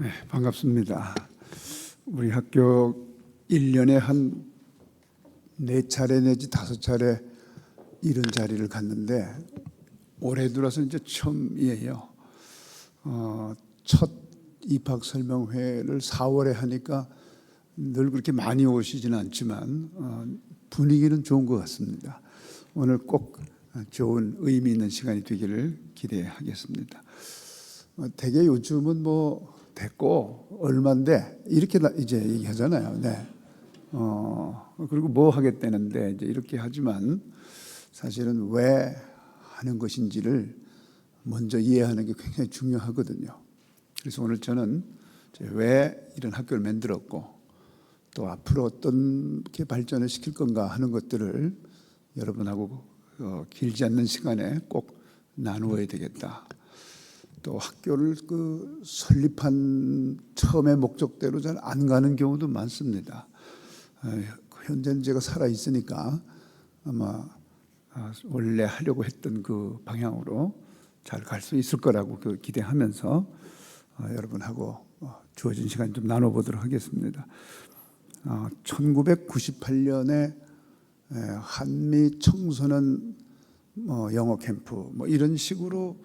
네, 반갑습니다. 우리 학교 1년에 한 4차례 내지 5차례 이런 자리를 갔는데 올해 들어서 이제 처음이에요. 첫 입학 설명회를 4월에 하니까 늘 그렇게 많이 오시지는 않지만 분위기는 좋은 것 같습니다. 오늘 꼭 좋은 의미 있는 시간이 되기를 기대하겠습니다. 되게 요즘은 뭐 됐고 얼마인데 이렇게 이제 얘기하잖아요. 네. 그리고 뭐 하겠다는데 이제 이렇게 하지만 사실은 왜 하는 것인지를 먼저 이해하는 게 굉장히 중요하거든요. 그래서 오늘 저는 왜 이런 학교를 만들었고 또 앞으로 어떻게 발전을 시킬 건가 하는 것들을 여러분하고 길지 않는 시간에 꼭 나누어야 되겠다. 또 학교를 설립한 처음의 목적대로 잘 안 가는 경우도 많습니다. 현재는 제가 살아 있으니까 아마 원래 하려고 했던 그 방향으로 잘 갈 수 있을 거라고 기대하면서 여러분하고 주어진 시간 좀 나눠보도록 하겠습니다. 1998년에 한미 청소년 영어 캠프 이런 식으로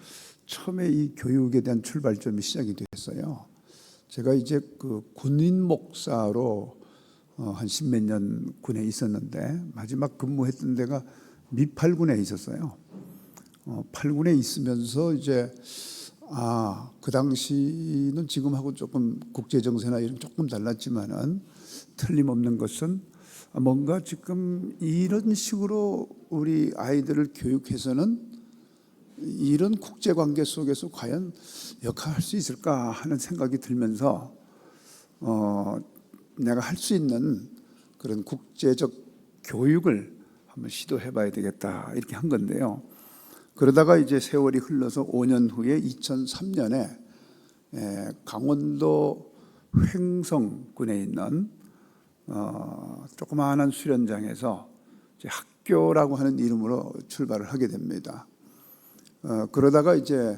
처음에 이 교육에 대한 출발점이 시작이 됐어요. 제가 이제 군인 목사로 한 10몇 년 군에 있었는데 마지막 근무했던 데가 미 8군에 있었어요. 8군에 있으면서 이제 그 당시는 지금하고 조금 국제 정세나 이런 조금 달랐지만은 틀림없는 것은 뭔가 지금 이런 식으로 우리 아이들을 교육해서는 이런 국제관계 속에서 과연 역할할 수 있을까 하는 생각이 들면서 내가 할 수 있는 그런 국제적 교육을 한번 시도해봐야 되겠다 이렇게 한 건데요. 그러다가 이제 세월이 흘러서 5년 후에 2003년에 강원도 횡성군에 있는 조그마한 수련장에서 이제 학교라고 하는 이름으로 출발을 하게 됩니다. 그러다가 이제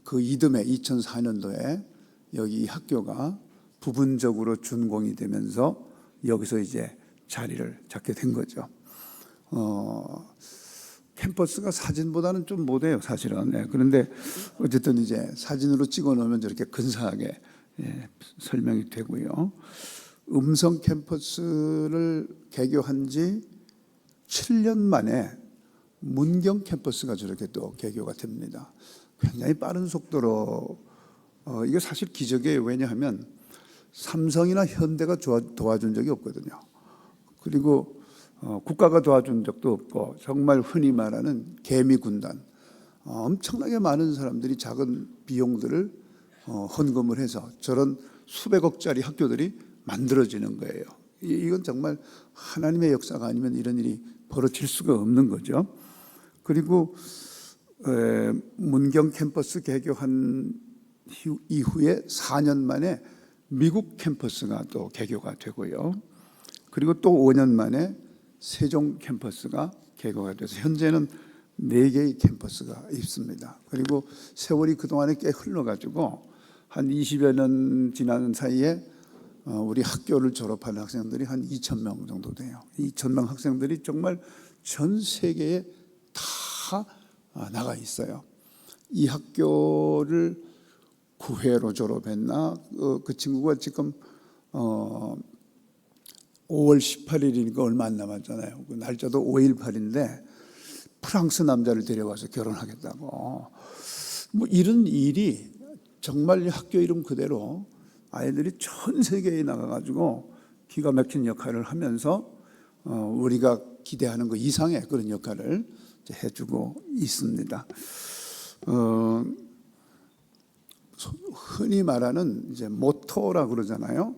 그 이듬해 2004년도에 여기 학교가 부분적으로 준공이 되면서 여기서 이제 자리를 잡게 된 거죠. 캠퍼스가 사진보다는 좀 못해요, 사실은. 네, 그런데 어쨌든 이제 사진으로 찍어 놓으면 저렇게 근사하게 설명이 되고요. 음성 캠퍼스를 개교한 지 7년 만에 문경 캠퍼스가 저렇게 또 개교가 됩니다. 굉장히 빠른 속도로 이게 사실 기적이에요. 왜냐하면 삼성이나 현대가 도와준 적이 없거든요. 그리고 국가가 도와준 적도 없고 정말 흔히 말하는 개미 군단, 엄청나게 많은 사람들이 작은 비용들을 헌금을 해서 저런 수백억짜리 학교들이 만들어지는 거예요. 이건 정말 하나님의 역사가 아니면 이런 일이 벌어질 수가 없는 거죠. 그리고 문경 캠퍼스 개교한 이후에 4년 만에 미국 캠퍼스가 또 개교가 되고요. 그리고 또 5년 만에 세종 캠퍼스가 개교가 돼서 현재는 4개의 캠퍼스가 있습니다. 그리고 세월이 그동안에 꽤 흘러가지고 한 20여 년 지나는 사이에 우리 학교를 졸업한 학생들이 한 2,000명 정도 돼요. 2,000명 학생들이 정말 전 세계에 다 나가 있어요. 이 학교를 9회로 졸업했나? 그 친구가 지금 5월 18일이니까 얼마 안 남았잖아요. 그 날짜도 5.18인데 프랑스 남자를 데려와서 결혼하겠다고. 이런 일이 정말 학교 이름 그대로 아이들이 전 세계에 나가가지고 기가 막힌 역할을 하면서 우리가 기대하는 것 이상의 그런 역할을 해주고 있습니다. 흔히 말하는 이제 모토라 그러잖아요.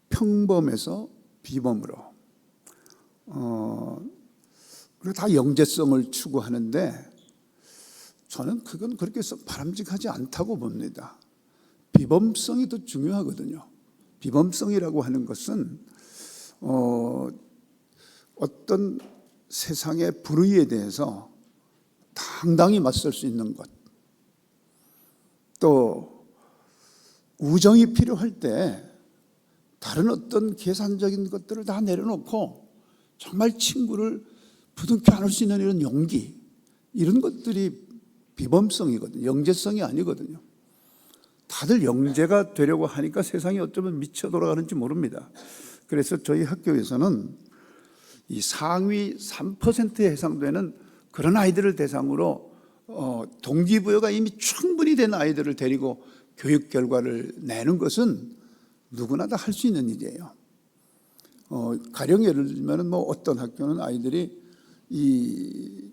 평범에서 비범으로. 그리고 다 영재성을 추구하는데 저는 그건 그렇게 바람직하지 않다고 봅니다. 비범성이 더 중요하거든요. 비범성이라고 하는 것은 어떤 세상의 불의에 대해서 당당히 맞설 수 있는 것, 또 우정이 필요할 때 다른 어떤 계산적인 것들을 다 내려놓고 정말 친구를 부둥켜 안을 수 있는 이런 용기, 이런 것들이 비범성이거든요. 영재성이 아니거든요. 다들 영재가 되려고 하니까 세상이 어쩌면 미쳐 돌아가는지 모릅니다. 그래서 저희 학교에서는 이 상위 3%에 해당되는 그런 아이들을 대상으로 동기부여가 이미 충분히 된 아이들을 데리고 교육 결과를 내는 것은 누구나 다 할 수 있는 일이에요. 가령 예를 들면 뭐 어떤 학교는 아이들이 이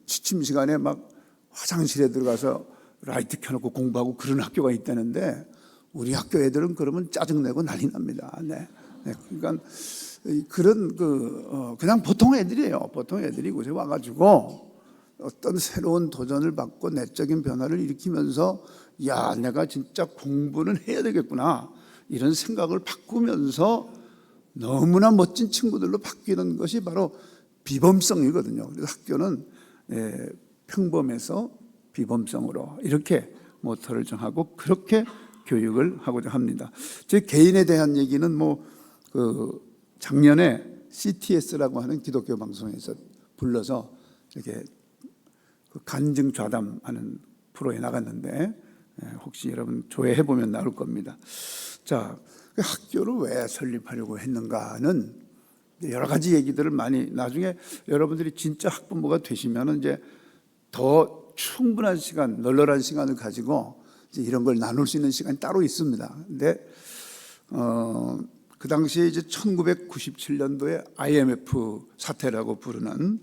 취침 시간에 막 화장실에 들어가서 라이트 켜놓고 공부하고 그런 학교가 있다는데 우리 학교 애들은 그러면 짜증내고 난리 납니다. 네. 그러니까 그런 그냥 보통 애들이에요. 보통 애들이 곳에 와가지고 어떤 새로운 도전을 받고 내적인 변화를 일으키면서 야, 내가 진짜 공부는 해야 되겠구나 이런 생각을 바꾸면서 너무나 멋진 친구들로 바뀌는 것이 바로 비범성이거든요. 그래서 학교는 평범에서 비범성으로 이렇게 모토를 정하고 그렇게 교육을 하고자 합니다. 제 개인에 대한 얘기는 작년에 CTS라고 하는 기독교 방송에서 불러서 이렇게 간증 좌담하는 프로에 나갔는데 혹시 여러분 조회해 보면 나올 겁니다. 자, 학교를 왜 설립하려고 했는가는 여러 가지 얘기들을 많이 나중에 여러분들이 진짜 학부모가 되시면은 이제 더 충분한 시간, 널널한 시간을 가지고 이제 이런 걸 나눌 수 있는 시간이 따로 있습니다. 근데 그 당시에 이제 1997년도에 IMF 사태라고 부르는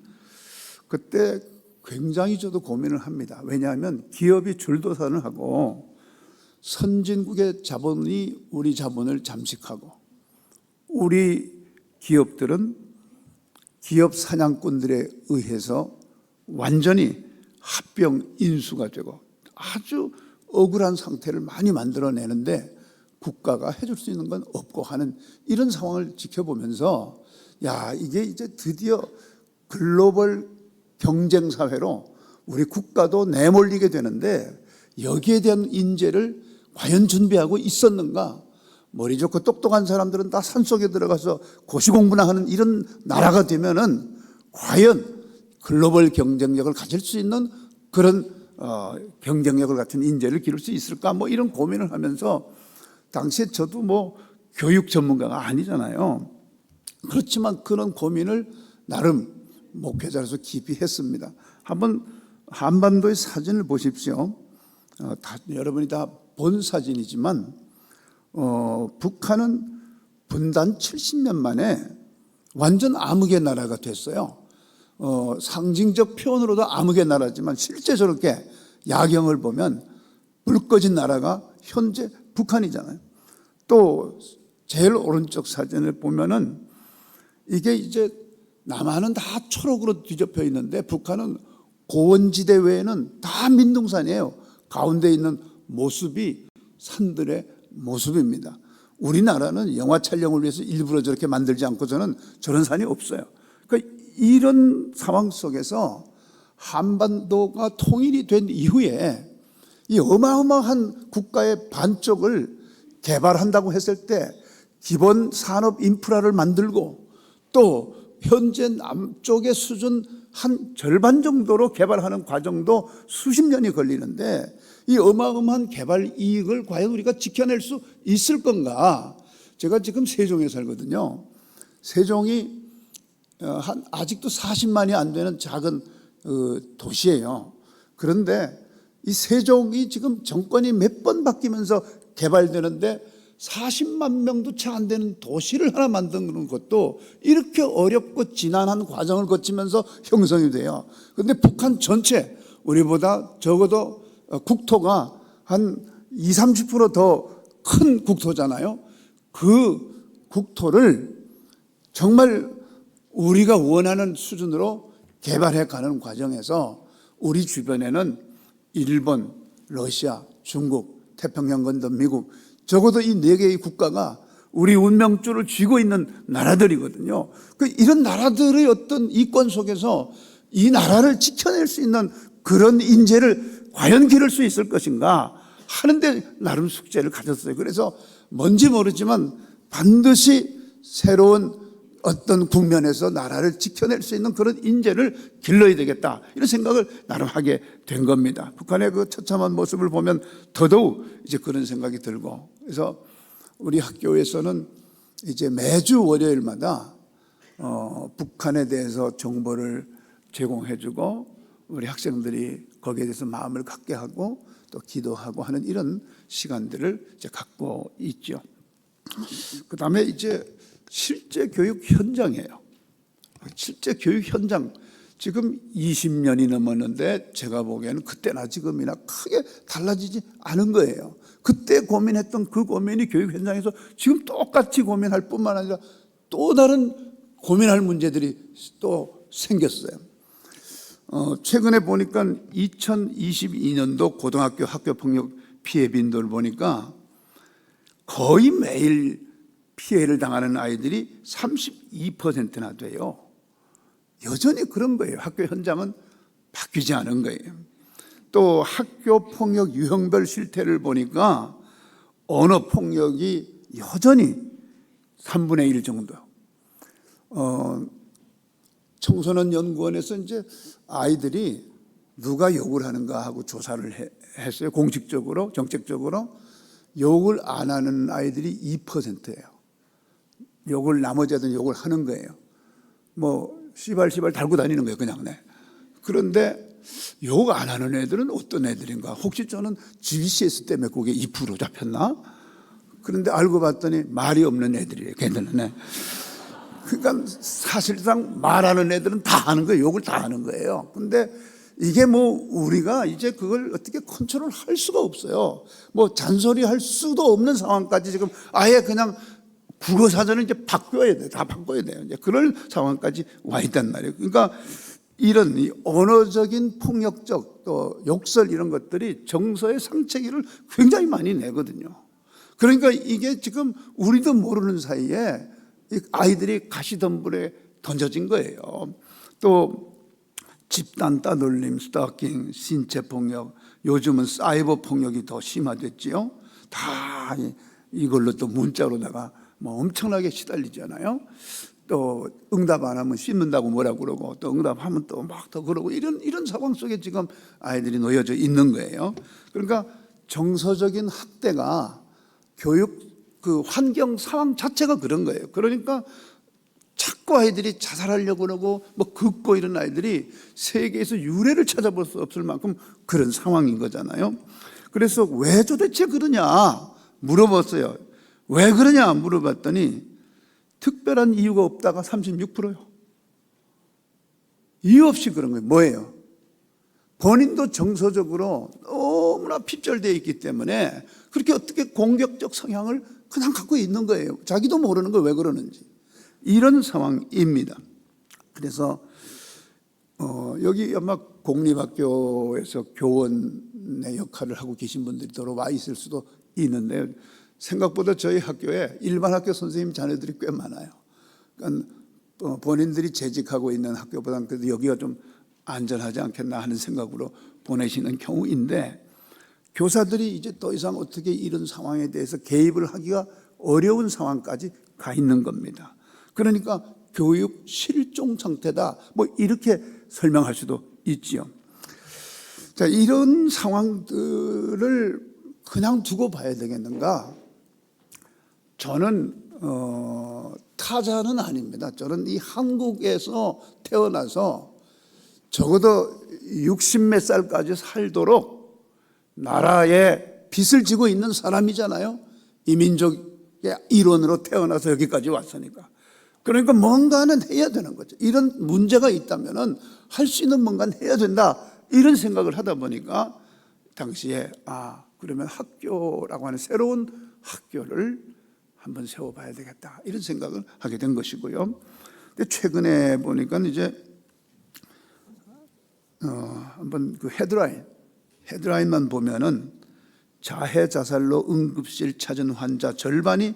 그때 굉장히 저도 고민을 합니다. 왜냐하면 기업이 줄도산을 하고 선진국의 자본이 우리 자본을 잠식하고 우리 기업들은 기업 사냥꾼들에 의해서 완전히 합병 인수가 되고 아주 억울한 상태를 많이 만들어내는데 국가가 해줄 수 있는 건 없고 하는 이런 상황을 지켜보면서 야, 이게 이제 드디어 글로벌 경쟁 사회로 우리 국가도 내몰리게 되는데 여기에 대한 인재를 과연 준비하고 있었는가? 머리 좋고 똑똑한 사람들은 다 산속에 들어가서 고시공부나 하는 이런 나라가 되면은 과연 글로벌 경쟁력을 가질 수 있는 그런 경쟁력을 갖춘 인재를 기를 수 있을까? 뭐 이런 고민을 하면서 당시에 저도 교육 전문가가 아니잖아요. 그렇지만 그런 고민을 나름 목회자로서 깊이 했습니다. 한번 한반도의 사진을 보십시오. 여러분이 다 본 사진이지만 북한은 분단 70년 만에 완전 암흑의 나라가 됐어요. 상징적 표현으로도 암흑의 나라지만 실제 저렇게 야경을 보면 불 꺼진 나라가 현재 북한이잖아요. 또 제일 오른쪽 사진을 보면은 이게 이제 남한은 다 초록으로 뒤덮여 있는데 북한은 고원지대 외에는 다 민둥산이에요. 가운데 있는 모습이 산들의 모습입니다. 우리나라는 영화 촬영을 위해서 일부러 저렇게 만들지 않고서는 저런 산이 없어요. 그러니까 이런 상황 속에서 한반도가 통일이 된 이후에 이 어마어마한 국가의 반쪽을 개발한다고 했을 때 기본 산업 인프라를 만들고 또 현재 남쪽의 수준 한 절반 정도로 개발하는 과정도 수십 년이 걸리는데 이 어마어마한 개발 이익을 과연 우리가 지켜낼 수 있을 건가? 제가 지금 세종에 살거든요. 세종이 아직도 40만이 안 되는 작은 도시예요. 그런데 이 세종이 지금 정권이 몇 번 바뀌면서 개발되는데 40만 명도 채 안 되는 도시를 하나 만드는 것도 이렇게 어렵고 지난한 과정을 거치면서 형성이 돼요. 그런데 북한 전체 우리보다 적어도 국토가 한 20, 30% 더 큰 국토잖아요. 그 국토를 정말 우리가 원하는 수준으로 개발해 가는 과정에서 우리 주변에는 일본, 러시아, 중국, 태평양 건너 미국 적어도 이 4개의 국가가 우리 운명줄을 쥐고 있는 나라들이거든요. 이런 나라들의 어떤 이권 속에서 이 나라를 지켜낼 수 있는 그런 인재를 과연 기를 수 있을 것인가 하는데 나름 숙제를 가졌어요. 그래서 뭔지 모르지만 반드시 새로운 어떤 국면에서 나라를 지켜낼 수 있는 그런 인재를 길러야 되겠다, 이런 생각을 나름 하게 된 겁니다. 북한의 그 처참한 모습을 보면 더더욱 이제 그런 생각이 들고, 그래서 우리 학교에서는 이제 매주 월요일마다 북한에 대해서 정보를 제공해주고 우리 학생들이 거기에 대해서 마음을 갖게 하고 또 기도하고 하는 이런 시간들을 이제 갖고 있죠. 그 다음에 이제 실제 교육 현장이에요. 실제 교육 현장, 지금 20년이 넘었는데 제가 보기에는 그때나 지금이나 크게 달라지지 않은 거예요. 그때 고민했던 그 고민이 교육 현장에서 지금 똑같이 고민할 뿐만 아니라 또 다른 고민할 문제들이 또 생겼어요. 최근에 보니까 2022년도 고등학교 학교폭력 피해 빈도를 보니까 거의 매일 피해를 당하는 아이들이 32%나 돼요. 여전히 그런 거예요. 학교 현장은 바뀌지 않은 거예요. 또 학교 폭력 유형별 실태를 보니까 언어 폭력이 여전히 3분의 1 정도. 청소년 연구원에서 이제 아이들이 누가 욕을 하는가 하고 조사를 했어요. 공식적으로, 정책적으로. 욕을 안 하는 아이들이 2%예요. 욕을, 나머지 애들은 욕을 하는 거예요. 뭐 씨발 달고 다니는 거예요, 그냥. 네. 그런데 욕 안 하는 애들은 어떤 애들인가? 혹시 저는 GBCS 때문에 그게 2% 잡혔나? 그런데 알고 봤더니 말이 없는 애들이에요, 걔들은. 네. 그러니까 사실상 말하는 애들은 다 하는 거예요. 욕을 다 하는 거예요. 근데 이게 뭐 우리가 이제 그걸 어떻게 컨트롤 할 수가 없어요. 뭐 잔소리 할 수도 없는 상황까지 지금 아예 그냥 국어 사전을 이제 바꿔야 돼. 다 바꿔야 돼요. 이제 그럴 상황까지 와 있단 말이에요. 그러니까 이런 이 언어적인 폭력적 또 욕설 이런 것들이 정서의 상처기를 굉장히 많이 내거든요. 그러니까 이게 지금 우리도 모르는 사이에 아이들이 가시덤불에 던져진 거예요. 또 집단 따돌림, 스토킹, 신체 폭력, 요즘은 사이버 폭력이 더 심화됐지요. 다 이걸로 또 문자로다가 뭐 엄청나게 시달리잖아요. 또 응답 안 하면 씹는다고 뭐라고 그러고, 또 응답하면 또 막 더 그러고, 이런 상황 속에 지금 아이들이 놓여져 있는 거예요. 그러니까 정서적인 학대가 교육 그 환경 상황 자체가 그런 거예요. 그러니까 자꾸 아이들이 자살하려고 그러고 뭐 긋고 이런 아이들이 세계에서 유례를 찾아볼 수 없을 만큼 그런 상황인 거잖아요. 그래서 왜 도대체 그러냐 물어봤어요. 왜 그러냐 물어봤더니 특별한 이유가 없다가 36%요. 이유 없이 그런 거예요. 뭐예요? 본인도 정서적으로 너무나 핍절되어 있기 때문에 그렇게 어떻게 공격적 성향을 그냥 갖고 있는 거예요. 자기도 모르는 거 왜 그러는지. 이런 상황입니다. 그래서 여기 아마 공립학교에서 교원의 역할을 하고 계신 분들이 더러 와 있을 수도 있는데, 생각보다 저희 학교에 일반 학교 선생님 자녀들이 꽤 많아요. 그러니까 본인들이 재직하고 있는 학교보다는 그래도 여기가 좀 안전하지 않겠나 하는 생각으로 보내시는 경우인데, 교사들이 이제 더 이상 어떻게 이런 상황에 대해서 개입을 하기가 어려운 상황까지 가 있는 겁니다. 그러니까 교육 실종 상태다, 뭐 이렇게 설명할 수도 있지요. 자, 이런 상황들을 그냥 두고 봐야 되겠는가? 저는 타자는 아닙니다. 저는 이 한국에서 태어나서 적어도 60몇 살까지 살도록 나라에 빚을 지고 있는 사람이잖아요. 이민족의 일원으로 태어나서 여기까지 왔으니까. 그러니까 뭔가는 해야 되는 거죠. 이런 문제가 있다면은 할 수 있는 뭔가는 해야 된다, 이런 생각을 하다 보니까 당시에 그러면 학교라고 하는 새로운 학교를 한번 세워봐야 되겠다, 이런 생각을 하게 된 것이고요. 근데 최근에 보니까 이제 한번 그 헤드라인만 보면은 자해 자살로 응급실 찾은 환자 절반이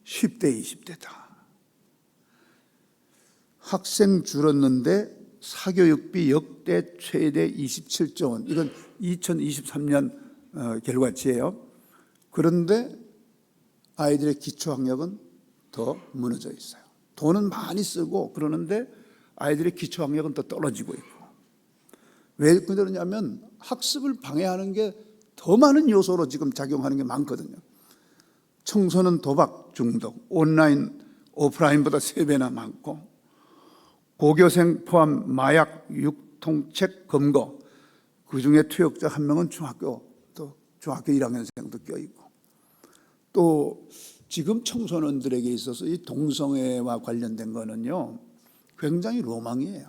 10대 20대다. 학생 줄었는데 사교육비 역대 최대 27조 원. 이건 2023년 결과치예요. 그런데 아이들의 기초학력은 더 무너져 있어요. 돈은 많이 쓰고 그러는데 아이들의 기초학력은 더 떨어지고 있고. 왜 그러냐면 학습을 방해하는 게 더 많은 요소로 지금 작용하는 게 많거든요. 청소는 도박 중독, 온라인, 오프라인보다 3배나 많고, 고교생 포함 마약, 유통책 검거, 그중에 투역자 1명은 중학교 1학년생도 껴있고, 또 지금 청소년들에게 있어서 이 동성애와 관련된 거는요 굉장히 로망이에요.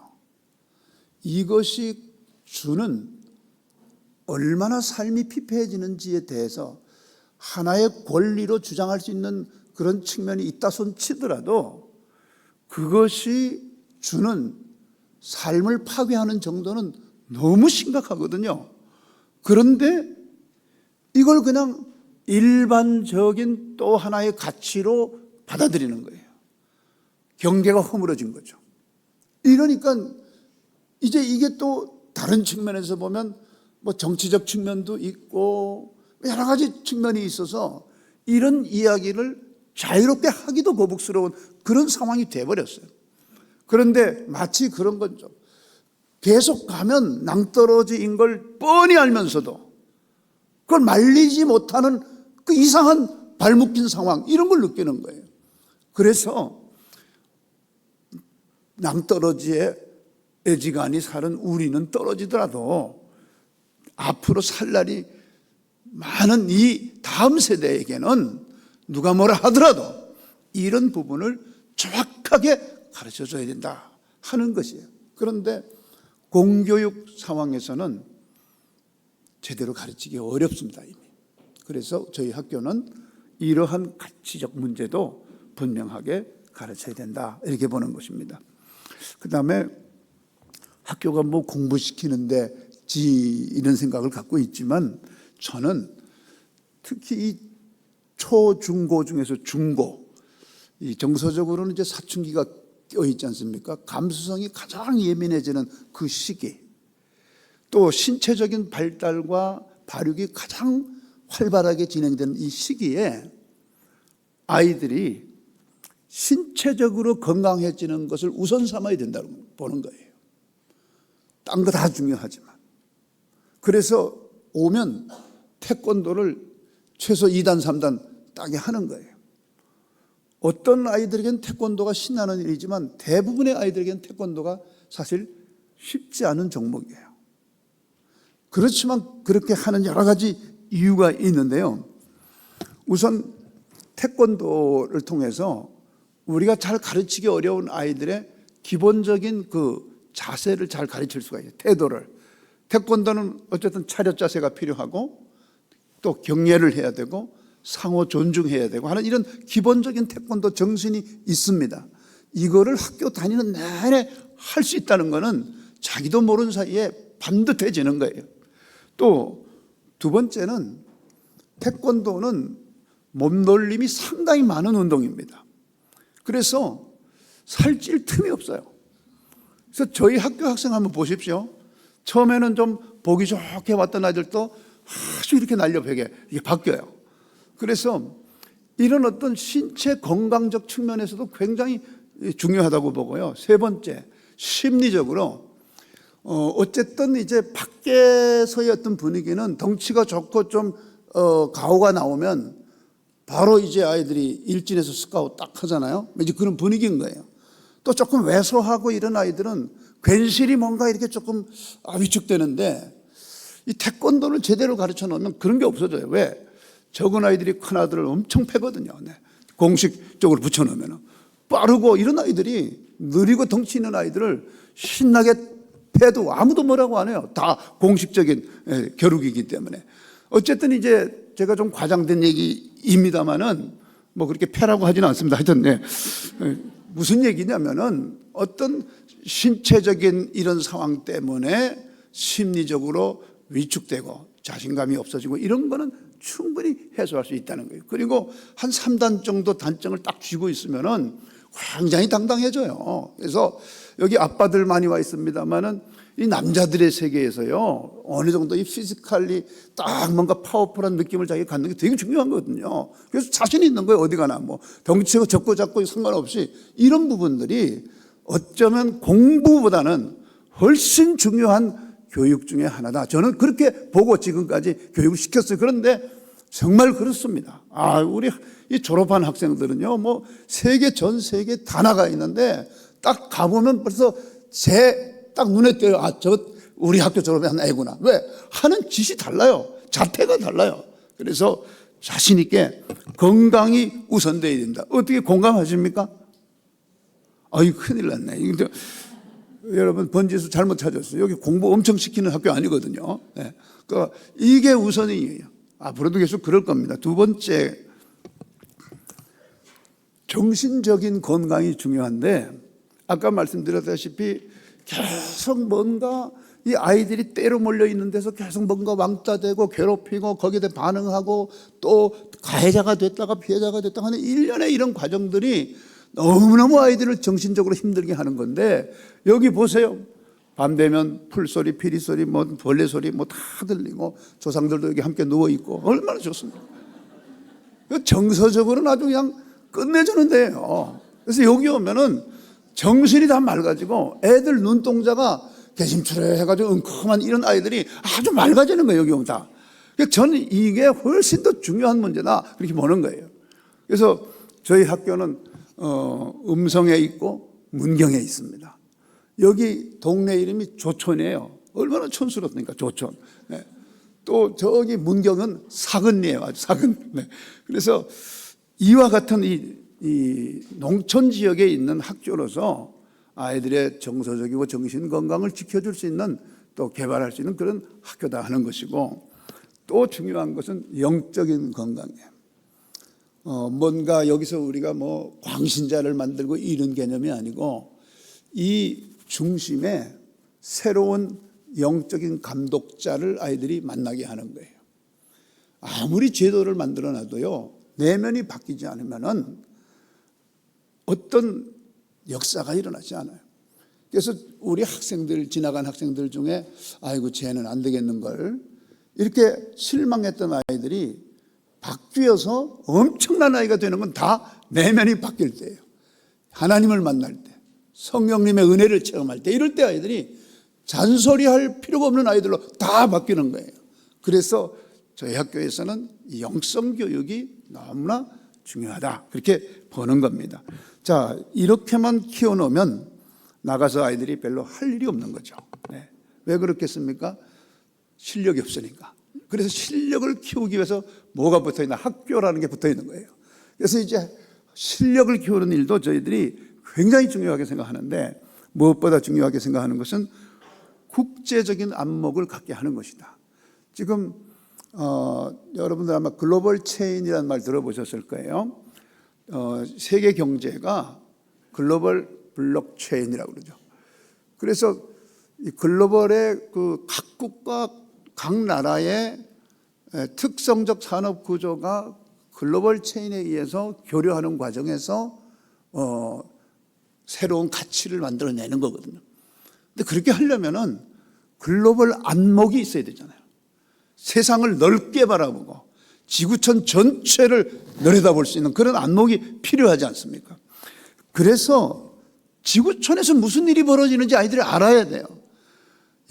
이것이 주는 얼마나 삶이 피폐해지는지에 대해서 하나의 권리로 주장할 수 있는 그런 측면이 있다 손 치더라도 그것이 주는 삶을 파괴하는 정도는 너무 심각하거든요. 그런데 이걸 그냥 일반적인 또 하나의 가치로 받아들이는 거예요. 경계가 허물어진 거죠. 이러니까 이제 이게 또 다른 측면에서 보면 뭐 정치적 측면도 있고 여러 가지 측면이 있어서 이런 이야기를 자유롭게 하기도 거북스러운 그런 상황이 돼버렸어요. 그런데 마치 그런 거죠. 계속 가면 낭떠러지인 걸 뻔히 알면서도 그걸 말리지 못하는 그 이상한 발묶인 상황, 이런 걸 느끼는 거예요. 그래서 낭떠러지에 애지간히 사는 우리는 떨어지더라도 앞으로 살 날이 많은 이 다음 세대에게는 누가 뭐라 하더라도 이런 부분을 정확하게 가르쳐줘야 된다 하는 것이에요. 그런데 공교육 상황에서는 제대로 가르치기 어렵습니다, 이미. 그래서 저희 학교는 이러한 가치적 문제도 분명하게 가르쳐야 된다, 이렇게 보는 것입니다. 그 다음에 학교가 뭐 공부시키는데 이런 생각을 갖고 있지만 저는 특히 이 초, 중고 중에서 중고, 이 정서적으로는 이제 사춘기가 껴있지 않습니까? 감수성이 가장 예민해지는 그 시기, 또 신체적인 발달과 발육이 가장 활발하게 진행되는 이 시기에 아이들이 신체적으로 건강해지는 것을 우선 삼아야 된다고 보는 거예요. 딴 거 다 중요하지만. 그래서 오면 태권도를 최소 2단, 3단 따게 하는 거예요. 어떤 아이들에겐 태권도가 신나는 일이지만 대부분의 아이들에겐 태권도가 사실 쉽지 않은 종목이에요. 그렇지만 그렇게 하는 여러 가지 이유가 있는데요. 우선 태권도를 통해서 우리가 잘 가르치기 어려운 아이들의 기본적인 그 자세를 잘 가르칠 수가 있어요. 태도를. 태권도는 어쨌든 차렷 자세가 필요하고 또 경례를 해야 되고 상호 존중해야 되고 하는 이런 기본적인 태권도 정신이 있습니다. 이거를 학교 다니는 내내 할 수 있다는 것은 자기도 모르는 사이에 반듯해지는 거예요. 또 두 번째는 태권도는 몸놀림이 상당히 많은 운동입니다. 그래서 살찔 틈이 없어요. 그래서 저희 학교 학생 한번 보십시오. 처음에는 좀 보기 좋게 왔던 아이들도 아주 이렇게 날렵하게 이게 바뀌어요. 그래서 이런 어떤 신체 건강적 측면에서도 굉장히 중요하다고 보고요. 세 번째, 심리적으로 어쨌든 이제 밖에서의 어떤 분위기는 덩치가 좋고 좀 가오가 나오면 바로 이제 아이들이 일진에서 스카웃 딱 하잖아요. 이제 그런 분위기인 거예요. 또 조금 왜소하고 이런 아이들은 괜시리 뭔가 이렇게 조금 위축되는데 이 태권도를 제대로 가르쳐 놓으면 그런 게 없어져요. 왜? 적은 아이들이 큰 아들을 엄청 패거든요. 네. 공식적으로 붙여 놓으면 빠르고 이런 아이들이 느리고 덩치 있는 아이들을 신나게 패도 아무도 뭐라고 안 해요. 다 공식적인 겨루기이기 때문에. 어쨌든 이제 제가 좀 과장된 얘기입니다만은 뭐 그렇게 패라고 하지는 않습니다. 하여튼 네. 무슨 얘기냐면은 어떤 신체적인 이런 상황 때문에 심리적으로 위축되고 자신감이 없어지고 이런 거는 충분히 해소할 수 있다는 거예요. 그리고 한 3단 정도 단정을 딱 쥐고 있으면은 굉장히 당당해져요. 그래서 여기 아빠들 많이 와 있습니다만은 이 남자들의 세계에서요, 어느 정도 이 피지컬리 딱 뭔가 파워풀한 느낌을 자기가 갖는 게 되게 중요한 거거든요. 그래서 자신 있는 거예요. 어디 가나 뭐 덩치가 적고 작고 상관없이 이런 부분들이 어쩌면 공부보다는 훨씬 중요한 교육 중에 하나다. 저는 그렇게 보고 지금까지 교육을 시켰어요. 그런데 정말 그렇습니다. 우리 이 졸업한 학생들은요, 뭐 전 세계 다 나가 있는데 딱 가보면 벌써 딱 눈에 띄어요. 저 우리 학교 졸업한 애구나. 왜? 하는 짓이 달라요. 자태가 달라요. 그래서 자신 있게 건강이 우선돼야 된다. 어떻게 공감하십니까? 큰일 났네. 여러분 번지수 잘못 찾았어요. 여기 공부 엄청 시키는 학교 아니거든요. 네. 그러니까 이게 우선이에요. 앞으로도 계속 그럴 겁니다. 두 번째, 정신적인 건강이 중요한데 아까 말씀드렸다시피 계속 뭔가 이 아이들이 때로 몰려 있는 데서 계속 뭔가 왕따되고 괴롭히고 거기에 대해 반응하고 또 가해자가 됐다가 피해자가 됐다가 하는 일련의 이런 과정들이 너무너무 아이들을 정신적으로 힘들게 하는 건데, 여기 보세요. 밤 되면 풀소리, 피리소리, 뭐 벌레 소리 뭐 다 들리고 조상들도 여기 함께 누워 있고 얼마나 좋습니까? 정서적으로는 아주 그냥 끝내주는데요. 그래서 여기 오면은 정신이 다 맑아지고 애들 눈동자가 개심추레해가지고 은큼한 이런 아이들이 아주 맑아지는 거예요. 여기 오면 다. 저는 이게 훨씬 더 중요한 문제다 그렇게 보는 거예요. 그래서 저희 학교는 음성에 있고 문경에 있습니다. 여기 동네 이름이 조촌이에요. 얼마나 촌스럽습니까? 조촌. 네. 또 저기 문경은 사근리에요. 아주 사근. 네. 그래서 이와 같은 이 농촌 지역에 있는 학교로서 아이들의 정서적이고 정신 건강을 지켜줄 수 있는, 또 개발할 수 있는 그런 학교다 하는 것이고, 또 중요한 것은 영적인 건강이에요. 뭔가 여기서 우리가 뭐 광신자를 만들고 이런 개념이 아니고 이 중심에 새로운 영적인 감독자를 아이들이 만나게 하는 거예요. 아무리 제도를 만들어 놔도요, 내면이 바뀌지 않으면은 어떤 역사가 일어나지 않아요. 그래서 우리 학생들, 지나간 학생들 중에 아이고 쟤는 안 되겠는걸 이렇게 실망했던 아이들이 바뀌어서 엄청난 아이가 되는 건 다 내면이 바뀔 때예요. 하나님을 만날 때, 성령님의 은혜를 체험할 때, 이럴 때 아이들이 잔소리할 필요가 없는 아이들로 다 바뀌는 거예요. 그래서 저희 학교에서는 영성 교육이 너무나 중요하다 그렇게 보는 겁니다. 자, 이렇게만 키워놓으면 나가서 아이들이 별로 할 일이 없는 거죠. 네. 왜 그렇겠습니까? 실력이 없으니까. 그래서 실력을 키우기 위해서 뭐가 붙어있나? 학교라는 게 붙어있는 거예요. 그래서 이제 실력을 키우는 일도 저희들이 굉장히 중요하게 생각하는데, 무엇보다 중요하게 생각하는 것은 국제적인 안목을 갖게 하는 것이다. 지금 여러분들 아마 글로벌 체인이라는 말 들어보셨을 거예요. 세계 경제가 글로벌 블록체인이라고 그러죠. 그래서 이 글로벌의 그 각국과 각 나라의 특성적 산업 구조가 글로벌 체인에 의해서 교류하는 과정에서 새로운 가치를 만들어내는 거거든요. 근데 그렇게 하려면은 글로벌 안목이 있어야 되잖아요. 세상을 넓게 바라보고 지구촌 전체를 내려다볼 수 있는 그런 안목이 필요하지 않습니까? 그래서 지구촌에서 무슨 일이 벌어지는지 아이들이 알아야 돼요.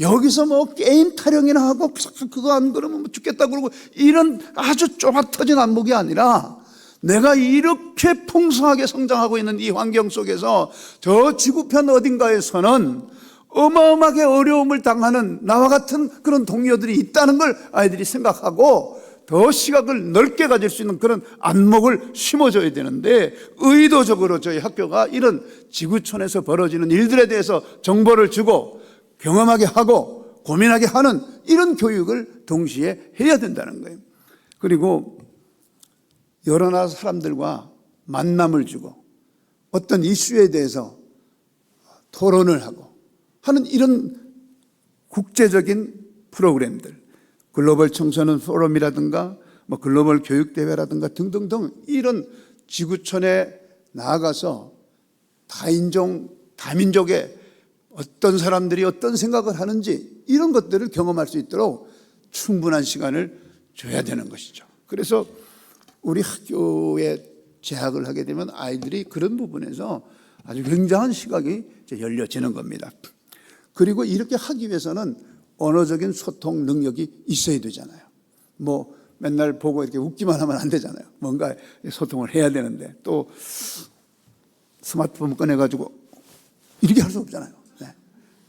여기서 뭐 게임 타령이나 하고 그거 안 그러면 뭐 죽겠다 그러고 이런 아주 좁아터진 안목이 아니라, 내가 이렇게 풍성하게 성장하고 있는 이 환경 속에서 저 지구편 어딘가에서는 어마어마하게 어려움을 당하는 나와 같은 그런 동료들이 있다는 걸 아이들이 생각하고 더 시각을 넓게 가질 수 있는 그런 안목을 심어줘야 되는데, 의도적으로 저희 학교가 이런 지구촌에서 벌어지는 일들에 대해서 정보를 주고 경험하게 하고 고민하게 하는 이런 교육을 동시에 해야 된다는 거예요. 그리고 여러 나라 사람들과 만남을 주고 어떤 이슈에 대해서 토론을 하고 하는 이런 국제적인 프로그램들, 글로벌 청소년 포럼이라든가 뭐 글로벌 교육대회라든가 등등등, 이런 지구촌에 나아가서 다인종, 다민족의 어떤 사람들이 어떤 생각을 하는지 이런 것들을 경험할 수 있도록 충분한 시간을 줘야 되는 것이죠. 그래서 우리 학교에 재학을 하게 되면 아이들이 그런 부분에서 아주 굉장한 시각이 열려지는 겁니다. 그리고 이렇게 하기 위해서는 언어적인 소통 능력이 있어야 되잖아요. 뭐 맨날 보고 이렇게 웃기만 하면 안 되잖아요. 뭔가 소통을 해야 되는데 또 스마트폰 꺼내가지고 이렇게 할 수 없잖아요. 네.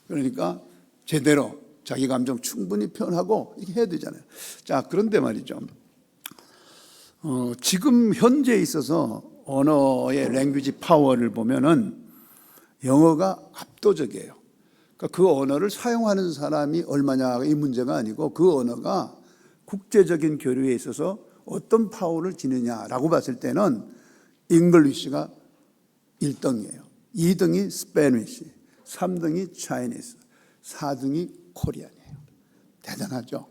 그러니까 제대로 자기 감정 충분히 표현하고 이렇게 해야 되잖아요. 자, 그런데 말이죠. 지금 현재에 있어서 언어의 랭귀지 파워를 보면은 영어가 압도적이에요. 그러니까 그 언어를 사용하는 사람이 얼마냐가 이 문제가 아니고 그 언어가 국제적인 교류에 있어서 어떤 파워를 지느냐라고 봤을 때는 잉글리시가 1등이에요. 2등이 스페니시, 3등이 차이니스, 4등이 코리안이에요. 대단하죠.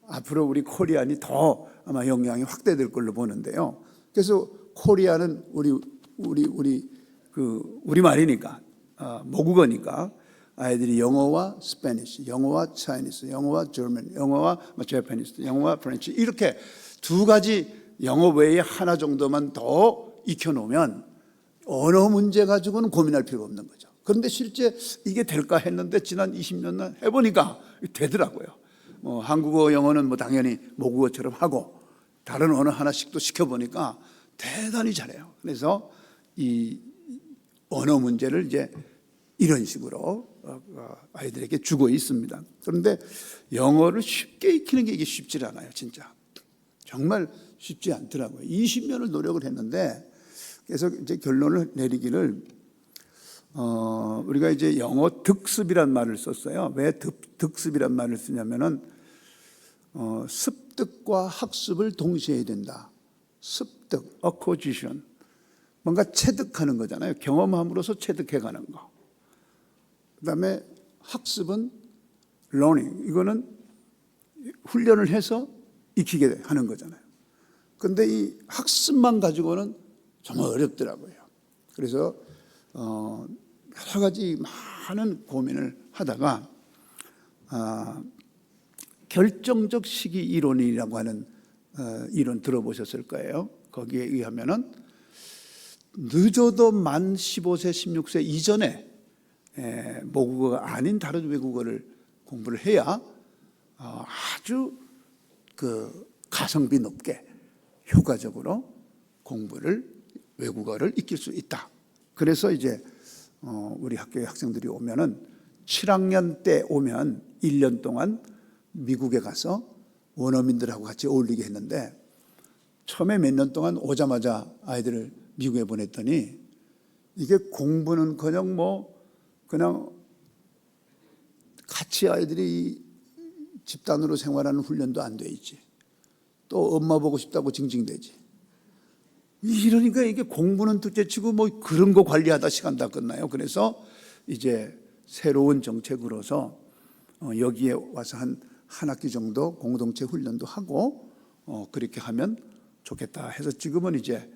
앞으로 우리 코리안이 더 아마 영향이 확대될 걸로 보는데요. 그래서 코리안은 우리 말이니까 모국어니까 아이들이 영어와 스페니시, 영어와 차이니스, 영어와 저먼, 영어와 제퍼니스, 영어와 프렌치 이렇게 두 가지 영어 외에 하나 정도만 더 익혀놓으면 언어 문제 가지고는 고민할 필요가 없는 거죠. 그런데 실제 이게 될까 했는데 지난 20년 해보니까 되더라고요. 한국어, 영어는 뭐 당연히 모국어처럼 하고 다른 언어 하나씩 또 시켜보니까 대단히 잘해요. 그래서 이 언어 문제를 이제 이런 식으로 아이들에게 주고 있습니다. 그런데 영어를 쉽게 익히는 게 이게 쉽지 않아요, 진짜. 정말 쉽지 않더라고요. 20년을 노력을 했는데 그래서 이제 결론을 내리기를 우리가 이제 영어 득습이란 말을 썼어요. 왜 득습이란 말을 쓰냐면은 습득과 학습을 동시에 해야 된다. 습득, acquisition. 뭔가 체득하는 거잖아요. 경험함으로써 체득해가는 거. 그다음에 학습은 learning. 이거는 훈련을 해서 익히게 하는 거잖아요. 그런데 이 학습만 가지고는 정말 어렵더라고요. 그래서 여러 가지 많은 고민을 하다가 결정적 시기 이론이라고 하는 이론 들어보셨을 거예요. 거기에 의하면은 늦어도 만 15세, 16세 이전에 모국어가 아닌 다른 외국어를 공부를 해야 아주 그 가성비 높게 효과적으로 외국어를 익힐 수 있다. 그래서 이제 우리 학교에 학생들이 오면은 7학년 때 오면 1년 동안 미국에 가서 원어민들하고 같이 어울리게 했는데 처음에 몇 년 동안 오자마자 아이들을 미국에 보냈더니 이게 공부는커녕 그냥 같이 아이들이 집단으로 생활하는 훈련도 안 돼 있지. 또 엄마 보고 싶다고 징징대지. 이러니까 이게 공부는 둘째치고 그런 거 관리하다 시간 다 끝나요. 그래서 이제 새로운 정책으로서 여기에 와서 한 학기 정도 공동체 훈련도 하고 그렇게 하면 좋겠다 해서 지금은 이제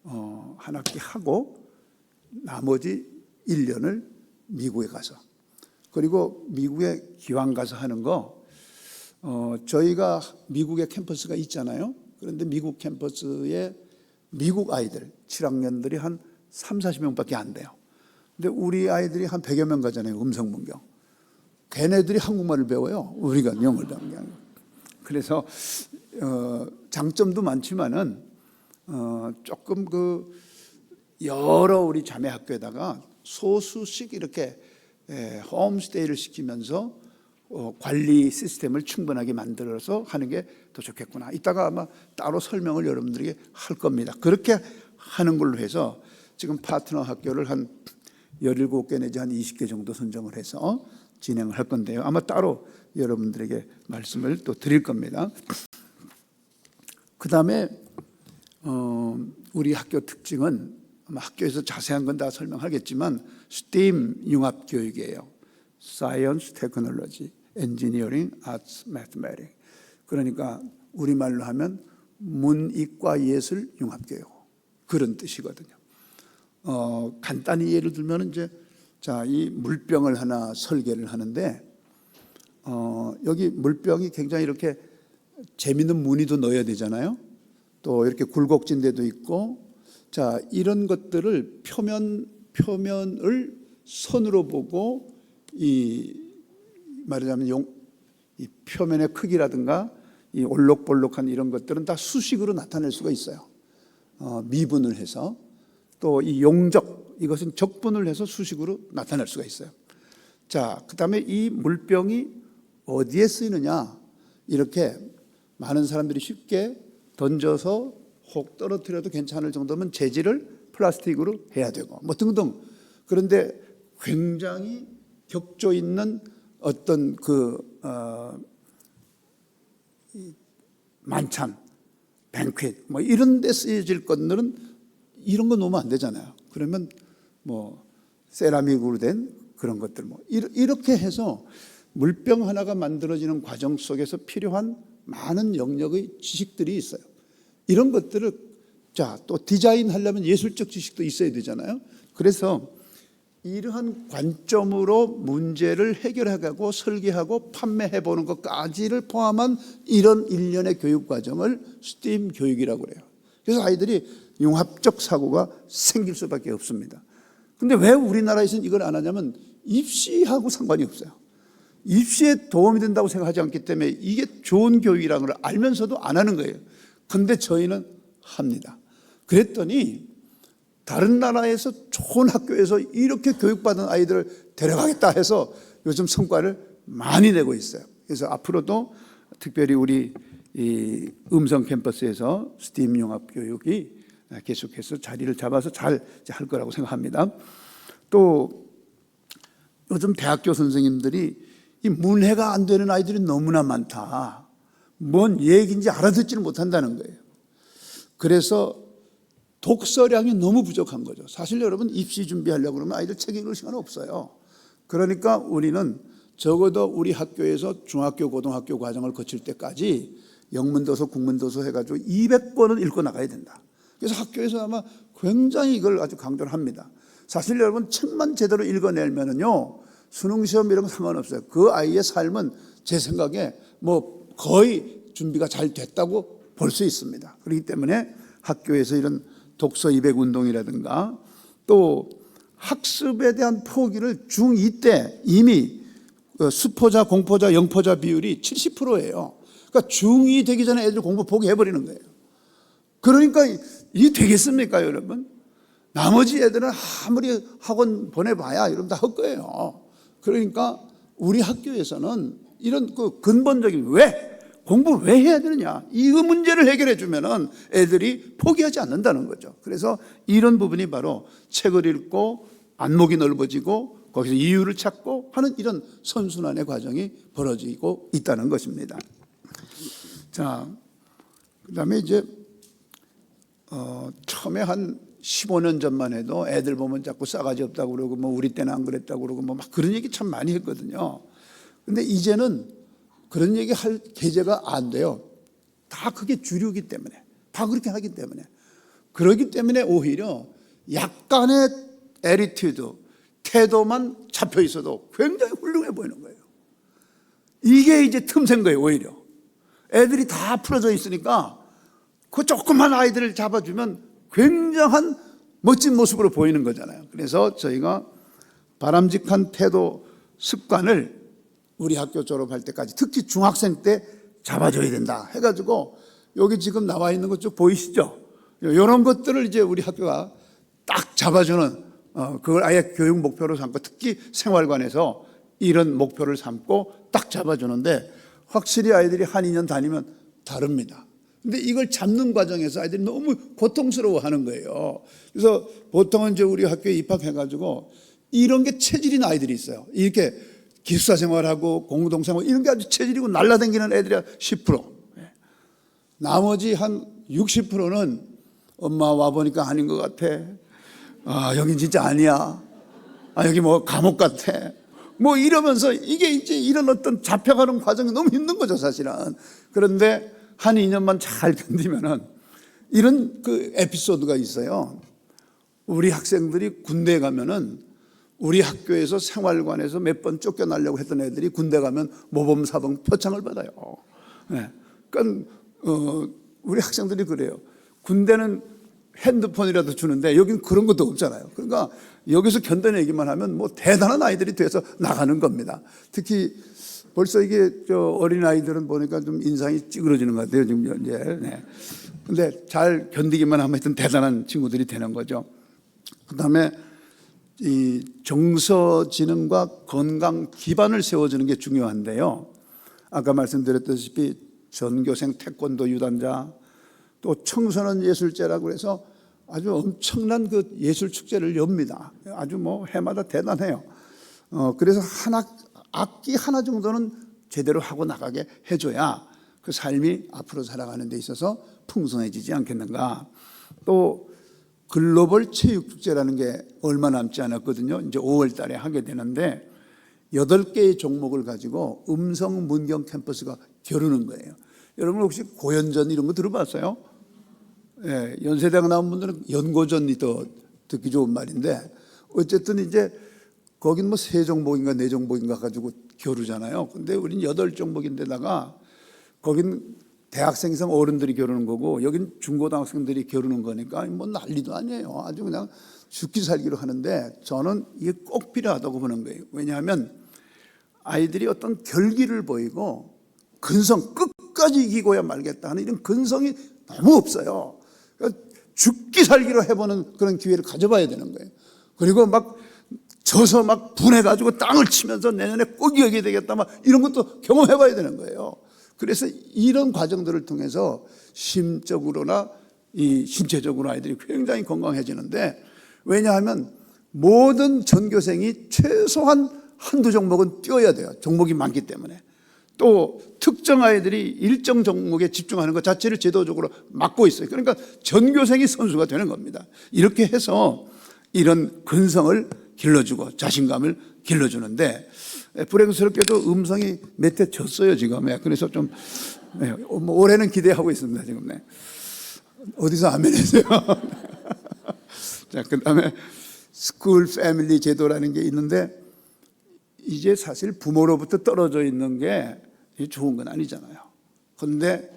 한 학기 하고 나머지 1년을 미국에 가서 그리고 미국에 기왕 가서 하는 거 저희가 미국에 캠퍼스가 있잖아요. 그런데 미국 캠퍼스에 미국 아이들 7학년들이 한 3, 40명밖에 안 돼요. 근데 우리 아이들이 한 100여 명 가잖아요. 음성문경. 걔네들이 한국말을 배워요. 우리가 영어를 배우는 게 아니고. 그래서 장점도 많지만은 조금 여러 우리 자매 학교에다가 소수씩 이렇게 홈스테이를 시키면서 관리 시스템을 충분하게 만들어서 하는 게 더 좋겠구나. 이따가 아마 따로 설명을 여러분들에게 할 겁니다. 그렇게 하는 걸로 해서 지금 파트너 학교를 한 17개 내지 한 20개 정도 선정을 해서 진행을 할 건데요. 아마 따로 여러분들에게 말씀을 또 드릴 겁니다. 그 다음에 우리 학교 특징은 아마 학교에서 자세한 건 다 설명하겠지만 STEAM 융합 교육이에요. Science, Technology, Engineering, Arts, Mathematics. 그러니까 우리말로 하면 문이과 예술 융합 교육 그런 뜻이거든요. 간단히 예를 들면 이제 자, 이 물병을 하나 설계를 하는데 여기 물병이 굉장히 이렇게 재밌는 무늬도 넣어야 되잖아요. 또 이렇게 굴곡진 데도 있고, 자, 이런 것들을 표면을 선으로 보고 말하자면 이 표면의 크기라든가 이 올록볼록한 이런 것들은 다 수식으로 나타낼 수가 있어요. 미분을 해서. 또 이 용적, 이것은 적분을 해서 수식으로 나타낼 수가 있어요. 자, 그다음에 이 물병이 어디에 쓰이느냐, 이렇게 많은 사람들이 쉽게 던져서 혹 떨어뜨려도 괜찮을 정도면 재질을 플라스틱으로 해야 되고 뭐 등등. 그런데 굉장히 격조 있는 어떤 만찬, 뱅퀴 뭐 이런 데 쓰여질 것들은 이런 거 놓으면 안 되잖아요. 그러면 뭐 세라믹으로 된 그런 것들 뭐 이렇게 해서 물병 하나가 만들어지는 과정 속에서 필요한 많은 영역의 지식들이 있어요. 이런 것들을 또 디자인하려면 예술적 지식도 있어야 되잖아요. 그래서 이러한 관점으로 문제를 해결해가고 설계하고 판매해보는 것까지를 포함한 이런 일련의 교육 과정을 스팀 교육이라고 그래요. 그래서 아이들이 융합적 사고가 생길 수밖에 없습니다. 근데 왜 우리나라에서는 이걸 안 하냐면 입시하고 상관이 없어요. 입시에 도움이 된다고 생각하지 않기 때문에 이게 좋은 교육이라는 걸 알면서도 안 하는 거예요. 근데 저희는 합니다. 그랬더니 다른 나라에서 좋은 학교에서 이렇게 교육받은 아이들을 데려가겠다 해서 요즘 성과를 많이 내고 있어요. 그래서 앞으로도 특별히 우리 이 음성 캠퍼스에서 스팀 융합 교육이 계속해서 자리를 잡아서 잘 할 거라고 생각합니다. 또 요즘 대학교 선생님들이 이 문해가 안 되는 아이들이 너무나 많다. 뭔 얘기인지 알아듣지를 못한다는 거예요. 그래서 독서량이 너무 부족한 거죠. 사실 여러분 입시 준비하려고 그러면 아이들 책 읽을 시간 없어요. 그러니까 우리는 적어도 우리 학교에서 중학교, 고등학교 과정을 거칠 때까지 영문도서, 국문도서 해가지고 200권은 읽고 나가야 된다. 그래서 학교에서 아마 굉장히 이걸 아주 강조를 합니다. 사실 여러분 책만 제대로 읽어내면은요 수능시험 이런 거 상관없어요. 그 아이의 삶은 제 생각에 뭐 거의 준비가 잘 됐다고 볼 수 있습니다. 그렇기 때문에 학교에서 이런 독서 200 운동이라든가 또 학습에 대한 포기를 중2 때 이미 수포자, 공포자, 영포자 비율이 70%예요. 그러니까 중2 되기 전에 애들 공부 포기해버리는 거예요. 그러니까 이게 되겠습니까, 여러분? 나머지 애들은 아무리 학원 보내봐야 이러면 다 헛거예요. 그러니까 우리 학교에서는 이런 근본적인 공부를 왜 해야 되느냐, 이 문제를 해결해 주면은 애들이 포기하지 않는다는 거죠. 그래서 이런 부분이 바로 책을 읽고 안목이 넓어지고 거기서 이유를 찾고 하는 이런 선순환의 과정이 벌어지고 있다는 것입니다. 자, 그다음에 이제 처음에 한 15년 전만 해도 애들 보면 자꾸 싸가지 없다고 그러고 뭐 우리 때는 안 그랬다고 그러고 뭐 막 그런 얘기 참 많이 했거든요. 근데 이제는 그런 얘기 할 계제가 안 돼요. 다 그게 주류이기 때문에, 다 그렇게 하기 때문에. 그러기 때문에 오히려 약간의 애리튜드, 태도만 잡혀 있어도 굉장히 훌륭해 보이는 거예요. 이게 이제 틈새인 거예요, 오히려. 애들이 다 풀어져 있으니까 그 조그만 아이들을 잡아주면 굉장한 멋진 모습으로 보이는 거잖아요. 그래서 저희가 바람직한 태도 습관을 우리 학교 졸업할 때까지 특히 중학생 때 잡아줘야 된다 해가지고 여기 지금 나와 있는 것 쭉 보이시죠? 이런 것들을 이제 우리 학교가 딱 잡아주는 그걸 아예 교육 목표로 삼고 특히 생활관에서 이런 목표를 삼고 딱 잡아주는데 확실히 아이들이 한 2년 다니면 다릅니다. 근데 이걸 잡는 과정에서 아이들이 너무 고통스러워하는 거예요. 그래서 보통은 이제 우리 학교에 입학해가지고 이런 게 체질인 아이들이 있어요. 이렇게 기숙사 생활하고 공동생활 이런 게 아주 체질이고 날라다니는 애들이 10%. 나머지 한 60%는 엄마 와보니까 아닌 것 같아. 아, 여긴 진짜 아니야. 아, 여기 뭐 감옥 같아. 뭐 이러면서 이게 이제 이런 어떤 잡혀가는 과정이 너무 힘든 거죠, 사실은. 그런데 한 2년만 잘 견디면은 이런 그 에피소드가 있어요. 우리 학생들이 군대에 가면은 우리 학교에서 생활관에서 몇 번 쫓겨나려고 했던 애들이 군대 가면 모범사범 표창을 받아요. 네. 그러니까 우리 학생들이 그래요. 군대는 핸드폰이라도 주는데 여기는 그런 것도 없잖아요. 그러니까 여기서 견뎌내기만 하면 뭐 대단한 아이들이 돼서 나가는 겁니다. 특히 벌써 이게 어린 아이들은 보니까 좀 인상이 찌그러지는 것 같아요. 지금 현재. 네. 근데 잘 견디기만 하면 하여튼 대단한 친구들이 되는 거죠. 그다음에 이 정서지능과 건강 기반을 세워주는 게 중요한데요. 아까 말씀드렸다시피 전교생 태권도 유단자, 또 청소년 예술제라고 해서 아주 엄청난 그 예술 축제를 엽니다. 아주 뭐 해마다 대단해요. 그래서 악기 하나 정도는 제대로 하고 나가게 해줘야 그 삶이 앞으로 살아가는 데 있어서 풍성해지지 않겠는가. 또 글로벌 체육축제라는 게 얼마 남지 않았거든요. 이제 5월 달에 하게 되는데 8개의 종목을 가지고 음성 문경 캠퍼스가 겨루는 거예요. 여러분 혹시 고연전 이런 거 들어봤어요? 예, 연세대학 나온 분들은 연고전이 더 듣기 좋은 말인데 어쨌든 이제 거긴 뭐 3종목인가 4종목인가 가지고 겨루잖아요. 근데 우린 8종목인데다가 거긴 대학생 이상 어른들이 겨루는 거고 여긴 중고등학생들이 겨루는 거니까 뭐 난리도 아니에요. 아주 그냥 죽기 살기로 하는데 저는 이게 꼭 필요하다고 보는 거예요. 왜냐하면 아이들이 어떤 결기를 보이고 근성 끝까지 이기고야 말겠다 하는 이런 근성이 너무 없어요. 그러니까 죽기 살기로 해보는 그런 기회를 가져봐야 되는 거예요. 그리고 막 져서 막 분해가지고 땅을 치면서 내년에 꼭 이기게 되겠다 막 이런 것도 경험해봐야 되는 거예요. 그래서 이런 과정들을 통해서 심적으로나 이 신체적으로 아이들이 굉장히 건강해지는데 왜냐하면 모든 전교생이 최소한 한두 종목은 뛰어야 돼요. 종목이 많기 때문에. 또 특정 아이들이 일정 종목에 집중하는 것 자체를 제도적으로 막고 있어요. 그러니까 전교생이 선수가 되는 겁니다. 이렇게 해서 이런 근성을 길러주고 자신감을 길러주는데 불행스럽게도 음성이 몇 해 졌어요 지금. 그래서 좀 올해는 기대하고 있습니다 지금. 어디서 아멘해세요? 자, 그다음에 스쿨 패밀리 제도라는 게 있는데 이제 사실 부모로부터 떨어져 있는 게 좋은 건 아니잖아요. 그런데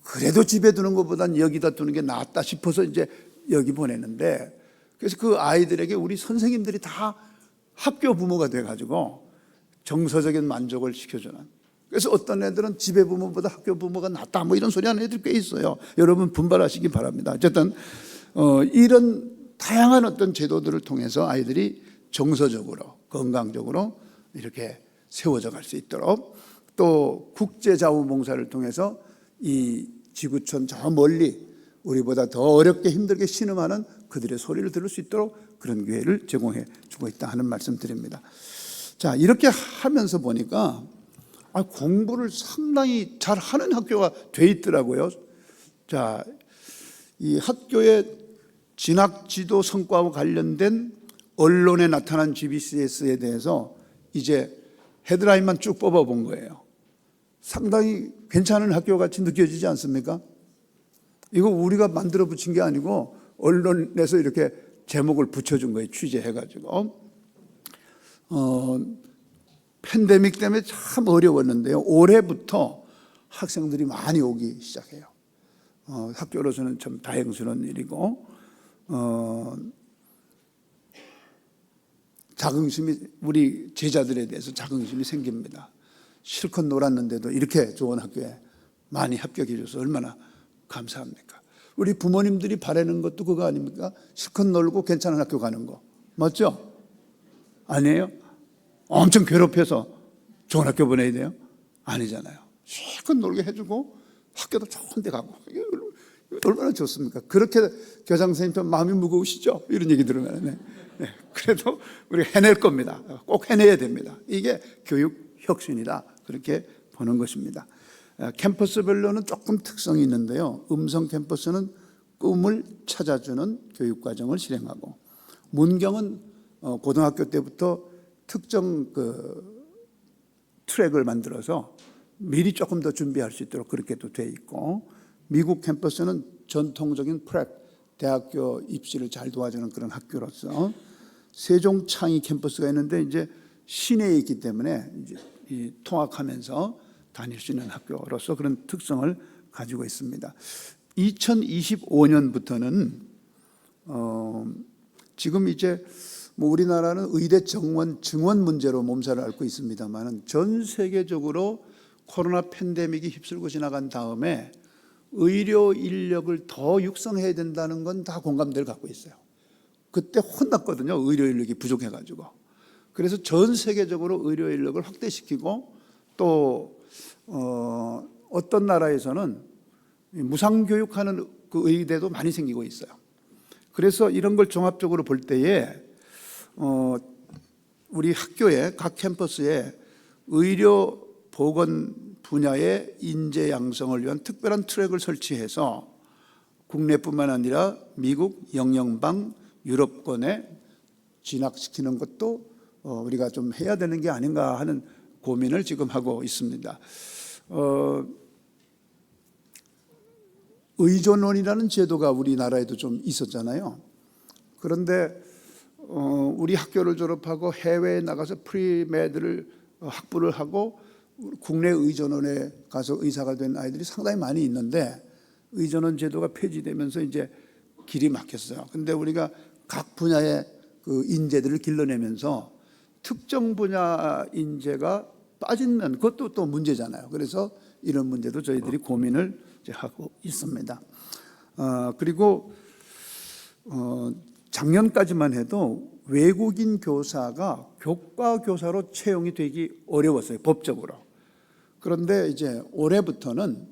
그래도 집에 두는 것보단 여기다 두는 게 낫다 싶어서 이제 여기 보내는데 그래서 그 아이들에게 우리 선생님들이 다 학교 부모가 돼가지고 정서적인 만족을 시켜주는. 그래서 어떤 애들은 집에 부모보다 학교 부모가 낫다 뭐 이런 소리 하는 애들 꽤 있어요. 여러분 분발하시기 바랍니다. 어쨌든 이런 다양한 어떤 제도들을 통해서 아이들이 정서적으로 건강적으로 이렇게 세워져 갈 수 있도록 또 국제자원봉사를 통해서 이 지구촌 저 멀리 우리보다 더 어렵게 힘들게 신음하는 그들의 소리를 들을 수 있도록 그런 기회를 제공해 주고 있다 하는 말씀 드립니다. 자, 이렇게 하면서 보니까 공부를 상당히 잘하는 학교가 돼 있더라고요. 자, 이 학교의 진학 지도 성과와 관련된 언론에 나타난 GBCS에 대해서 이제 헤드라인만 쭉 뽑아본 거예요. 상당히 괜찮은 학교 같이 느껴지지 않습니까? 이거 우리가 만들어 붙인 게 아니고 언론에서 이렇게 제목을 붙여준 거예요. 취재해가지고. 팬데믹 때문에 참 어려웠는데요. 올해부터 학생들이 많이 오기 시작해요. 학교로서는 참 다행스러운 일이고 자긍심이 우리 제자들에 대해서 자긍심이 생깁니다. 실컷 놀았는데도 이렇게 좋은 학교에 많이 합격해 줘서 얼마나 감사합니까? 우리 부모님들이 바라는 것도 그거 아닙니까? 실컷 놀고 괜찮은 학교 가는 거 맞죠? 아니에요? 엄청 괴롭혀서 좋은 학교 보내야 돼요? 아니잖아요. 실컷 놀게 해주고 학교도 좋은 데 가고 얼마나 좋습니까? 그렇게 교장 선생님 마음이 무거우시죠? 이런 얘기 들으면 그래도 우리가 해낼 겁니다. 꼭 해내야 됩니다. 이게 교육 혁신이다 그렇게 보는 것입니다. 캠퍼스별로는 조금 특성이 있는데요. 음성 캠퍼스는 꿈을 찾아주는 교육과정을 실행하고 문경은 고등학교 때부터 특정 트랙을 만들어서 미리 조금 더 준비할 수 있도록 그렇게 또 돼 있고 미국 캠퍼스는 전통적인 프랩 대학교 입시를 잘 도와주는 그런 학교로서 세종창이 캠퍼스가 있는데 이제 시내에 있기 때문에 이제 통학하면서 다닐 수 있는 학교로서 그런 특성을 가지고 있습니다. 2025년부터는 지금 이제 뭐 우리나라는 의대 정원 증원 문제로 몸살을 앓고 있습니다만은 전 세계적으로 코로나 팬데믹이 휩쓸고 지나간 다음에 의료 인력을 더 육성해야 된다는 건 다 공감대를 갖고 있어요. 그때 혼났거든요. 의료 인력이 부족해가지고. 그래서 전 세계적으로 의료 인력을 확대시키고 또 어떤 나라에서는 무상교육하는 그 의대도 많이 생기고 있어요. 그래서 이런 걸 종합적으로 볼 때에 우리 학교에 각 캠퍼스에 의료 보건 분야의 인재 양성을 위한 특별한 트랙을 설치해서 국내뿐만 아니라 미국, 영연방, 유럽권에 진학시키는 것도 우리가 좀 해야 되는 게 아닌가 하는 고민을 지금 하고 있습니다. 의전원이라는 제도가 우리나라에도 좀 있었잖아요. 그런데 우리 학교를 졸업하고 해외에 나가서 프리메드를 학부를 하고 국내 의전원에 가서 의사가 된 아이들이 상당히 많이 있는데 의전원 제도가 폐지되면서 이제 길이 막혔어요. 근데 우리가 각 분야의 그 인재들을 길러내면서 특정 분야 인재가 빠지면 그것도 또 문제잖아요. 그래서 이런 문제도 저희들이 고민을 이제 하고 있습니다. 그리고 작년까지만 해도 외국인 교사가 교과 교사로 채용이 되기 어려웠어요, 법적으로. 그런데 이제 올해부터는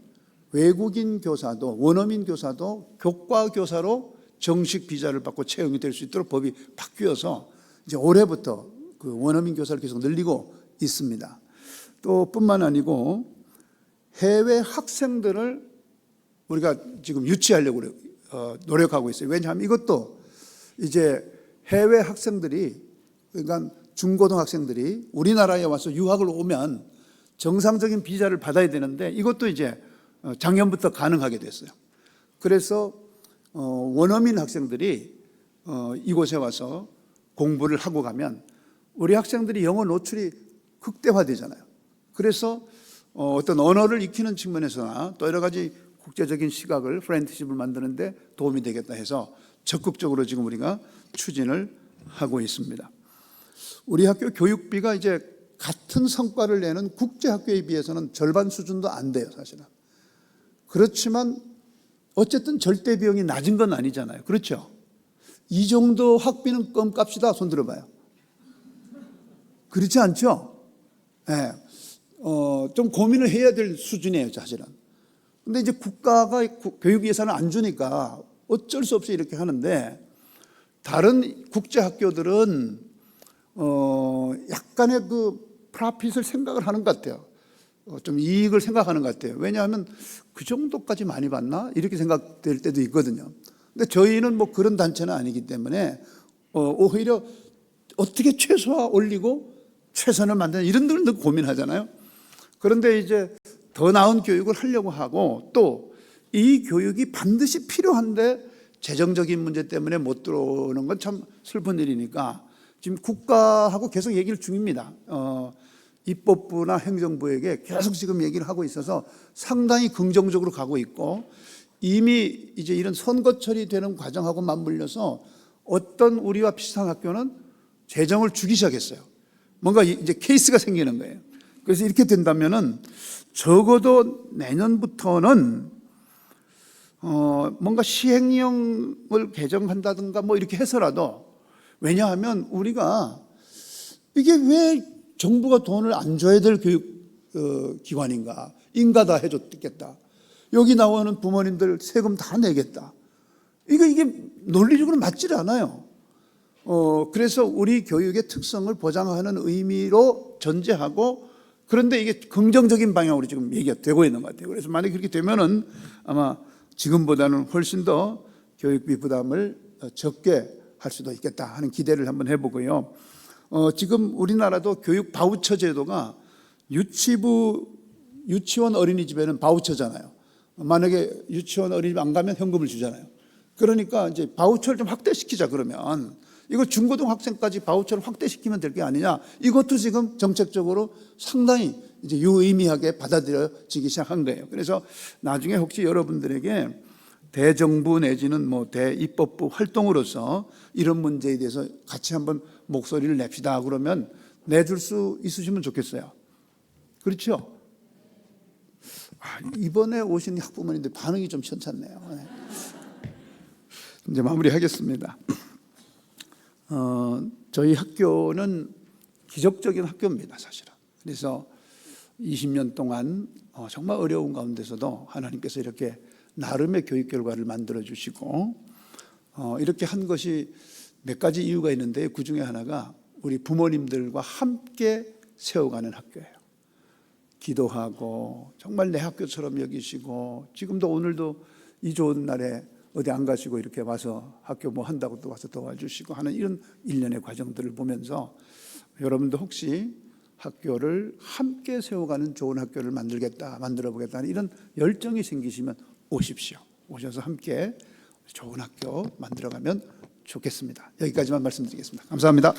외국인 교사도 원어민 교사도 교과 교사로 정식 비자를 받고 채용이 될 수 있도록 법이 바뀌어서 이제 올해부터 그 원어민 교사를 계속 늘리고 있습니다. 또 뿐만 아니고 해외 학생들을 우리가 지금 유치하려고 노력하고 있어요. 왜냐하면 이것도 이제 해외 학생들이 그러니까 중고등학생들이 우리나라에 와서 유학을 오면 정상적인 비자를 받아야 되는데 이것도 이제 작년부터 가능하게 됐어요. 그래서 원어민 학생들이 이곳에 와서 공부를 하고 가면 우리 학생들이 영어 노출이 극대화되잖아요. 그래서 어떤 언어를 익히는 측면에서나 또 여러 가지 국제적인 시각을 프렌드십을 만드는데 도움이 되겠다 해서 적극적으로 지금 우리가 추진을 하고 있습니다. 우리 학교 교육비가 이제 같은 성과를 내는 국제학교에 비해서는 절반 수준도 안 돼요, 사실은. 그렇지만 어쨌든 절대 비용이 낮은 건 아니잖아요. 그렇죠? 이 정도 학비는 껌값이다. 손 들어봐요. 그렇지 않죠? 네. 좀 고민을 해야 될 수준이에요, 사실은. 근데 이제 국가가 교육 예산을 안 주니까 어쩔 수 없이 이렇게 하는데 다른 국제 학교들은 약간의 그 프라핏을 생각을 하는 것 같아요. 좀 이익을 생각하는 것 같아요. 왜냐하면 그 정도까지 많이 받나? 이렇게 생각될 때도 있거든요. 근데 저희는 뭐 그런 단체는 아니기 때문에 오히려 어떻게 최소화 올리고 최선을 만드는 이런 늘 고민하잖아요. 그런데 이제 더 나은 교육을 하려고 하고 또 이 교육이 반드시 필요한데 재정적인 문제 때문에 못 들어오는 건 참 슬픈 일이니까 지금 국가하고 계속 얘기를 중입니다. 입법부나 행정부에게 계속 지금 얘기를 하고 있어서 상당히 긍정적으로 가고 있고 이미 이제 이런 선거철이 되는 과정하고 맞물려서 어떤 우리와 비슷한 학교는 재정을 주기 시작했어요. 뭔가 이제 케이스가 생기는 거예요. 그래서 이렇게 된다면은 적어도 내년부터는 뭔가 시행령을 개정한다든가 뭐 이렇게 해서라도 왜냐하면 우리가 이게 왜 정부가 돈을 안 줘야 될 교육 기관인가? 인가 다 해줬겠다. 여기 나오는 부모님들 세금 다 내겠다. 이게 논리적으로 맞지를 않아요. 그래서 우리 교육의 특성을 보장하는 의미로 전제하고 그런데 이게 긍정적인 방향으로 지금 얘기가 되고 있는 것 같아요. 그래서 만약에 그렇게 되면은 아마 지금보다는 훨씬 더 교육비 부담을 적게 할 수도 있겠다 하는 기대를 한번 해보고요. 지금 우리나라도 교육 바우처 제도가 유치원 어린이집에는 바우처잖아요. 만약에 유치원 어린이집 안 가면 현금을 주잖아요. 그러니까 이제 바우처를 좀 확대시키자 그러면 이거 중고등학생까지 바우처를 확대시키면 될 게 아니냐. 이것도 지금 정책적으로 상당히 이제 유의미하게 받아들여지기 시작한 거예요. 그래서 나중에 혹시 여러분들에게 대정부 내지는 뭐 대입법부 활동으로서 이런 문제에 대해서 같이 한번 목소리를 냅시다 그러면 내줄 수 있으시면 좋겠어요. 그렇죠? 이번에 오신 학부모님들 반응이 좀 시원찮네요. 네. 이제 마무리하겠습니다. 저희 학교는 기적적인 학교입니다, 사실은. 그래서 20년 동안 정말 어려운 가운데서도 하나님께서 이렇게 나름의 교육 결과를 만들어 주시고 이렇게 한 것이 몇 가지 이유가 있는데 그 중에 하나가 우리 부모님들과 함께 세워가는 학교예요. 기도하고 정말 내 학교처럼 여기시고 지금도 오늘도 이 좋은 날에 어디 안 가시고 이렇게 와서 학교 뭐 한다고 또 와서 도와주시고 하는 이런 일련의 과정들을 보면서 여러분도 혹시 학교를 함께 세워가는 좋은 학교를 만들어 보겠다는 이런 열정이 생기시면 오십시오. 오셔서 함께 좋은 학교 만들어가면 좋겠습니다. 여기까지만 말씀드리겠습니다. 감사합니다.